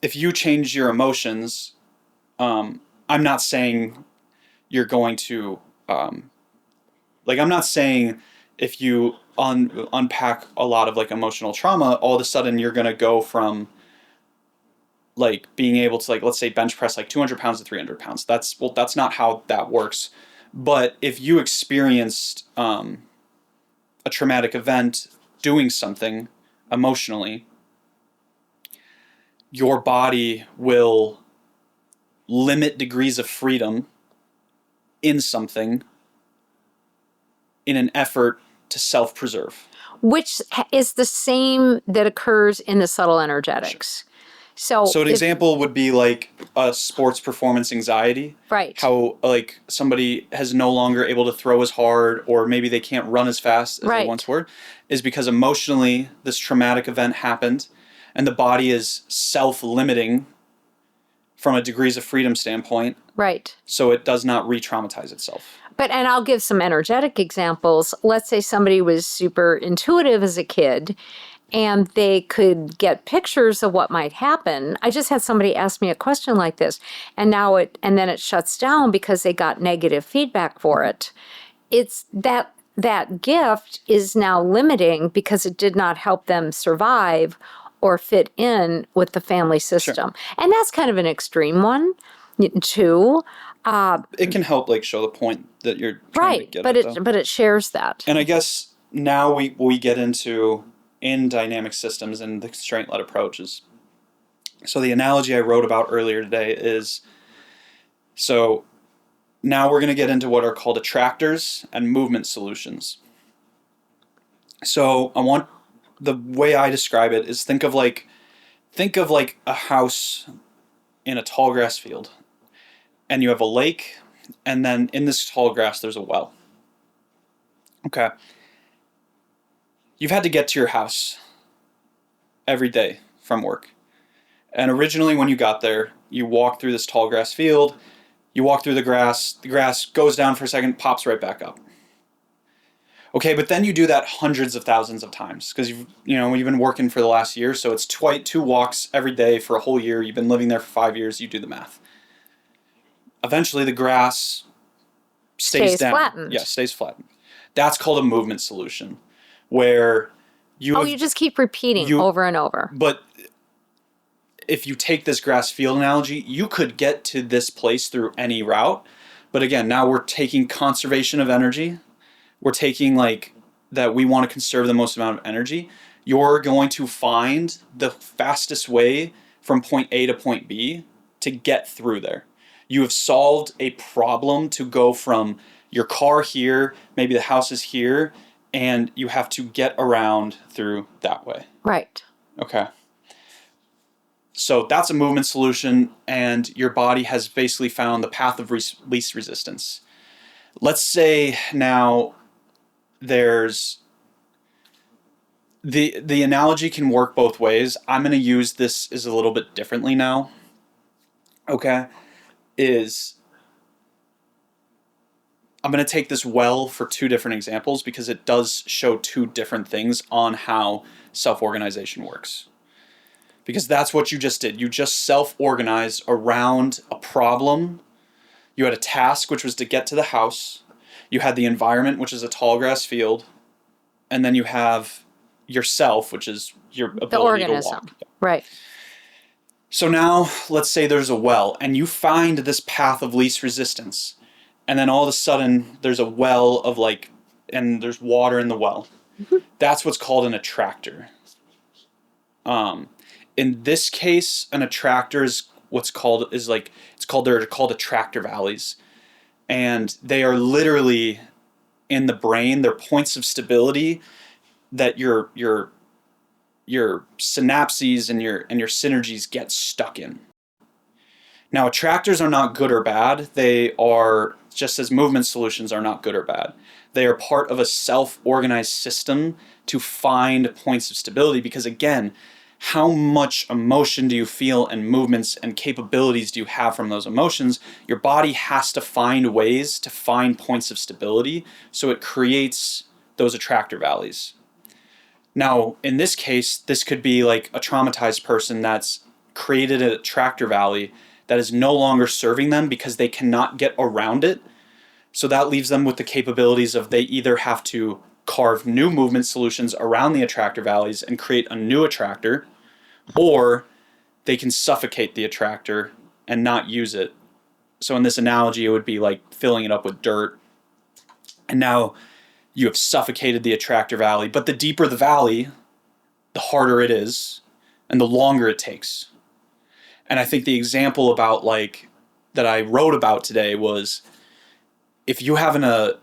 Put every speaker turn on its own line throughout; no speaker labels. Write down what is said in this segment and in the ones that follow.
if you change your emotions, I'm not saying you're going to, I'm not saying if you unpack a lot of like emotional trauma, all of a sudden you're going to go from like being able to like, let's say bench press like 200 pounds to 300 pounds. That's not how that works. But if you experienced a traumatic event doing something emotionally, your body will limit degrees of freedom in something in an effort to self-preserve.
Which is the same that occurs in the subtle energetics.
So an example would be like a sports performance anxiety.
Right.
How like somebody has no longer able to throw as hard, or maybe they can't run as fast as they once were, is because emotionally this traumatic event happened and the body is self-limiting from a degrees of freedom standpoint.
Right.
So it does not re-traumatize itself.
And I'll give some energetic examples. Let's say somebody was super intuitive as a kid and they could get pictures of what might happen. I just had somebody ask me a question like this, and then it shuts down because they got negative feedback for it. It's that gift is now limiting because it did not help them survive or fit in with the family system. Sure. And that's kind of an extreme one, too.
It can help like show the point that you're trying to get at,
but it shares that.
And I guess now we get into in dynamic systems and the constraint-led approaches. So the analogy I wrote about earlier today is, so now we're going to get into what are called attractors and movement solutions. So the way I describe it is think of like a house in a tall grass field, and you have a lake, and then in this tall grass there's a well. Okay. You've had to get to your house every day from work. And originally when you got there, you walk through this tall grass field, you walk through the grass goes down for a second, pops right back up. Okay, but then you do that hundreds of thousands of times because you've been working for the last year, so it's 2 walks every day for a whole year. You've been living there for 5 years, you do the math. Eventually the grass stays down.
Flattened.
Yeah, stays flattened. That's called a movement solution, where you
just keep repeating over and over.
But if you take this grass field analogy, you could get to this place through any route. But again, now we're taking conservation of energy. We're taking like that we want to conserve the most amount of energy. You're going to find the fastest way from point A to point B to get through there. You have solved a problem to go from your car here, maybe the house is here, and you have to get around through that way.
Right.
Okay. So that's a movement solution, and your body has basically found the path of least resistance. Let's say now there's the analogy can work both ways. I'm going to use this as a little bit differently now. Okay. I'm going to take this well for 2 different examples because it does show 2 different things on how self-organization works. Because that's what you just did. You just self-organized around a problem. You had a task, which was to get to the house. You had the environment, which is a tall grass field. And then you have yourself, which is your ability to walk.
Right.
So now, let's say there's a well, and you find this path of least resistance. And then all of a sudden, there's a well of and there's water in the well. Mm-hmm. That's what's called an attractor. In this case, an attractor is called attractor valleys. And they are literally in the brain. They're points of stability that your synapses and your synergies get stuck in. Now, attractors are not good or bad. They are, just as movement solutions are not good or bad. They are part of a self-organized system to find points of stability because, again, how much emotion do you feel and movements and capabilities do you have from those emotions? Your body has to find ways to find points of stability, so it creates those attractor valleys. Now, in this case, this could be like a traumatized person that's created a attractor valley that is no longer serving them because they cannot get around it. So that leaves them with the capabilities of they either have to carve new movement solutions around the attractor valleys and create a new attractor, or they can suffocate the attractor and not use it. So in this analogy, it would be like filling it up with dirt. And now you have suffocated the attractor valley, but the deeper the valley, the harder it is and the longer it takes. And I think the example about like that I wrote about today was if you have a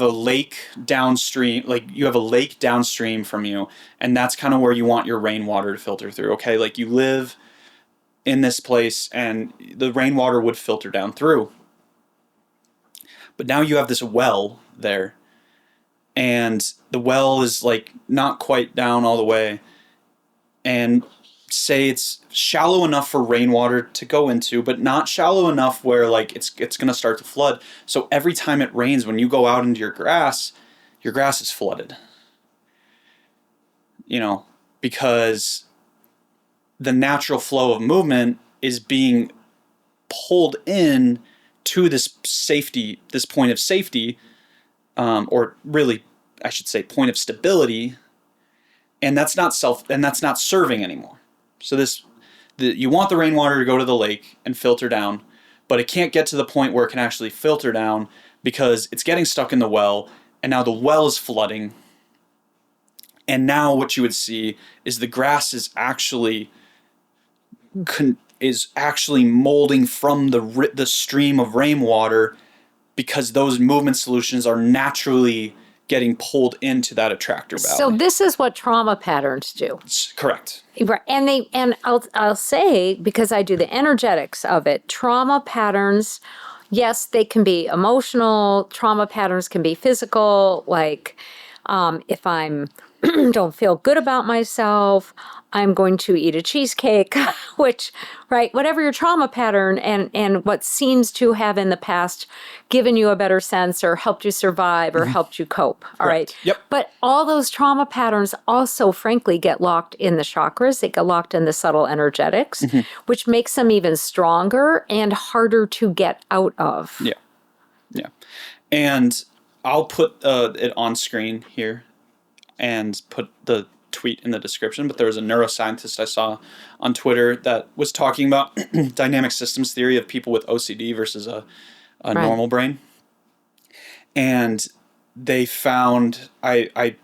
lake downstream, like you have a lake downstream from you, and that's kind of where you want your rainwater to filter through, okay? Like you live in this place and the rainwater would filter down through. But now you have this well there, and the well is like not quite down all the way, and say it's shallow enough for rainwater to go into, but not shallow enough where like it's going to start to flood. So every time it rains, when you go out into your grass is flooded. You know, because the natural flow of movement is being pulled in to this point of safety, or really, I should say, point of stability, and that's not serving anymore. So you want the rainwater to go to the lake and filter down, but it can't get to the point where it can actually filter down because it's getting stuck in the well, and now the well is flooding. And now what you would see is the grass is actually molding from the stream of rainwater because those movement solutions are naturally getting pulled into that attractor valley.
So this is what trauma patterns do.
Correct.
Right. And I'll say, because I do the energetics of it, trauma patterns, yes, they can be emotional. Trauma patterns can be physical. Like if I'm don't feel good about myself, I'm going to eat a cheesecake, which, right, whatever your trauma pattern and what seems to have in the past given you a better sense or helped you survive or helped you cope. All right.
Yep.
But all those trauma patterns also, frankly, get locked in the chakras. They get locked in the subtle energetics, which makes them even stronger and harder to get out of.
Yeah. Yeah. And I'll put it on screen here and put the tweet in the description, but there was a neuroscientist I saw on Twitter that was talking about dynamic systems theory of people with OCD versus a normal brain. And they found, I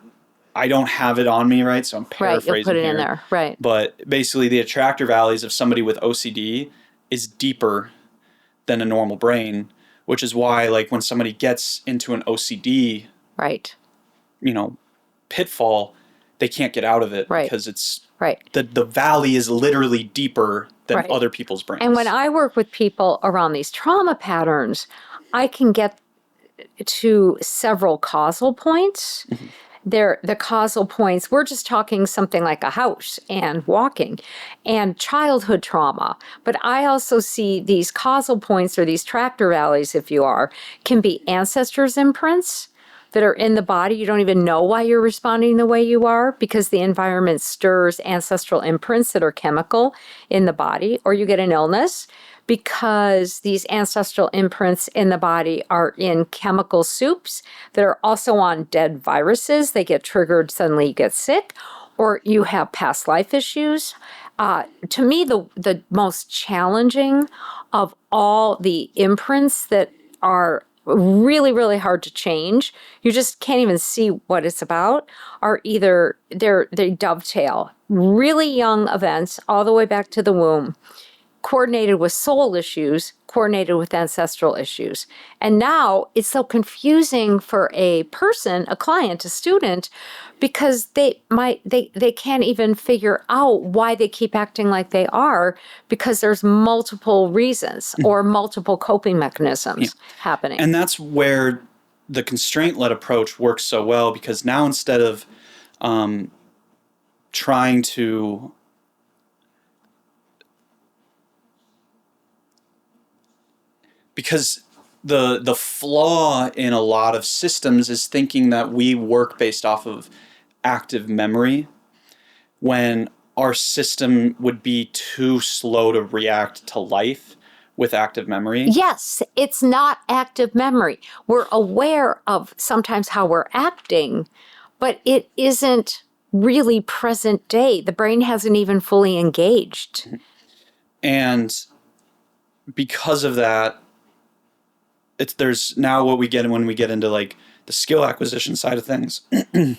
don't have it on me, right? So I'm paraphrasing
Right, you'll put it
here.
in there, right.
But basically the attractor valleys of somebody with OCD is deeper than a normal brain, which is why like when somebody gets into an OCD,
right,
pitfall, they can't get out of it because it's the valley is literally deeper than other people's brains.
And when I work with people around these trauma patterns, I can get to several causal points. The causal points, we're just talking something like a house and walking and childhood trauma. But I also see these causal points or these tractor valleys, if you are, can be ancestors' imprints that are in the body. You don't even know why you're responding the way you are because the environment stirs ancestral imprints that are chemical in the body, or you get an illness because these ancestral imprints in the body are in chemical soups that are also on dead viruses. They get triggered, suddenly you get sick, or you have past life issues. To me, the most challenging of all the imprints that are really, really hard to change, you just can't even see what it's about, are either they dovetail really young events all the way back to the womb, coordinated with soul issues, coordinated with ancestral issues. And now it's so confusing for a person, a client, a student, because they can't even figure out why they keep acting like they are because there's multiple reasons or multiple coping mechanisms happening.
And that's where the constraint-led approach works so well, because now instead of trying to because the flaw in a lot of systems is thinking that we work based off of active memory, when our system would be too slow to react to life with active memory.
Yes, it's not active memory. We're aware of sometimes how we're acting, but it isn't really present day. The brain hasn't even fully engaged.
And because of that, there's now what we get when we get into like the skill acquisition side of things. And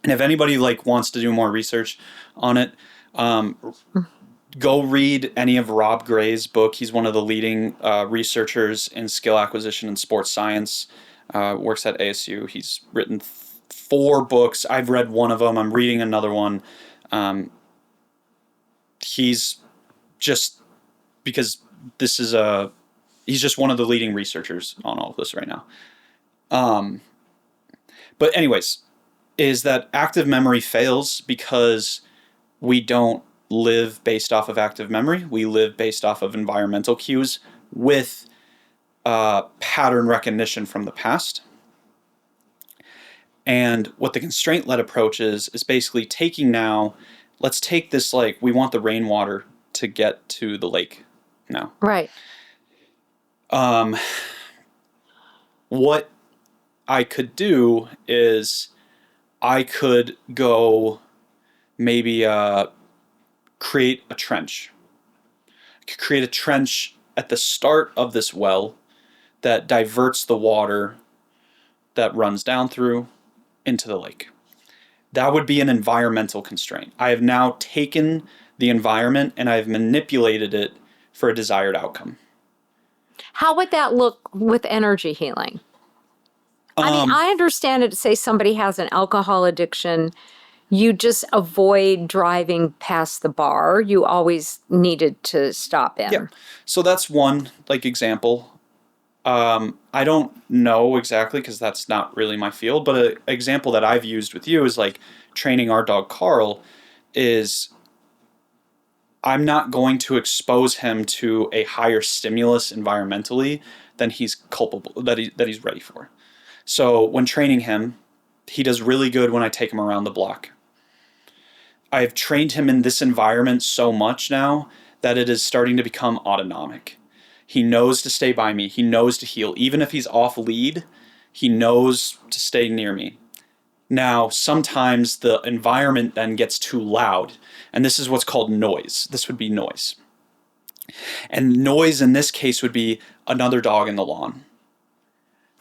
if anybody like wants to do more research on it, go read any of Rob Gray's book. He's one of the leading researchers in skill acquisition and sports science. Works at ASU. He's written 4 books. I've read one of them. I'm reading another one. He's just because this is he's just one of the leading researchers on all of this right now. But anyways, is that active memory fails because we don't live based off of active memory. We live based off of environmental cues with pattern recognition from the past. And what the constraint-led approach is basically taking now, let's take this, like, we want the rainwater to get to the lake now.
Right.
What I could do is I could go maybe create a trench. I could create a trench at the start of this well that diverts the water that runs down through into the lake. That would be an environmental constraint. I have now taken the environment and I've manipulated it for a desired outcome.
How would that look with energy healing? I mean, I understand it. Say somebody has an alcohol addiction, you just avoid driving past the bar. You always needed to stop in.
Yeah. So that's one like example. I don't know exactly because that's not really my field, but an example that I've used with you is like training our dog Carl is I'm not going to expose him to a higher stimulus environmentally than he's culpable, that he's ready for. So when training him, he does really good when I take him around the block. I've trained him in this environment so much now that it is starting to become autonomic. He knows to stay by me. He knows to heel. Even if he's off lead, he knows to stay near me. Now, sometimes the environment then gets too loud, and this is what's called noise. This would be noise. And noise in this case would be another dog in the lawn.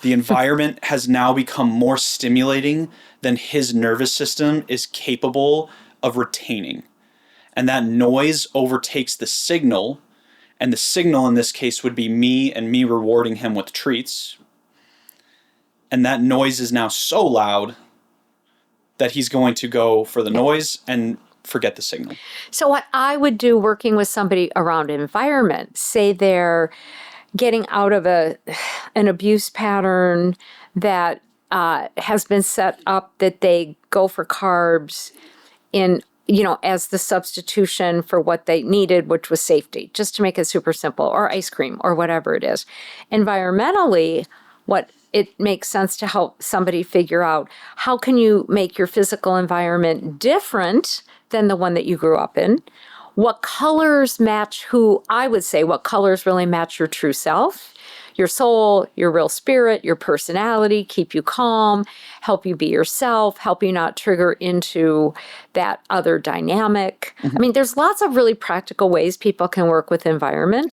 The environment has now become more stimulating than his nervous system is capable of retaining. And that noise overtakes the signal, and the signal in this case would be me and me rewarding him with treats. And that noise is now so loud that he's going to go for the noise and forget the signal.
So what I would do working with somebody around environment, say they're getting out of an abuse pattern that has been set up that they go for carbs in, as the substitution for what they needed, which was safety, just to make it super simple, or ice cream or whatever it is. Environmentally, what it makes sense to help somebody figure out how can you make your physical environment different than the one that you grew up in? What colors match what colors really match your true self, your soul, your real spirit, your personality, keep you calm, help you be yourself, help you not trigger into that other dynamic. I mean, there's lots of really practical ways people can work with environment.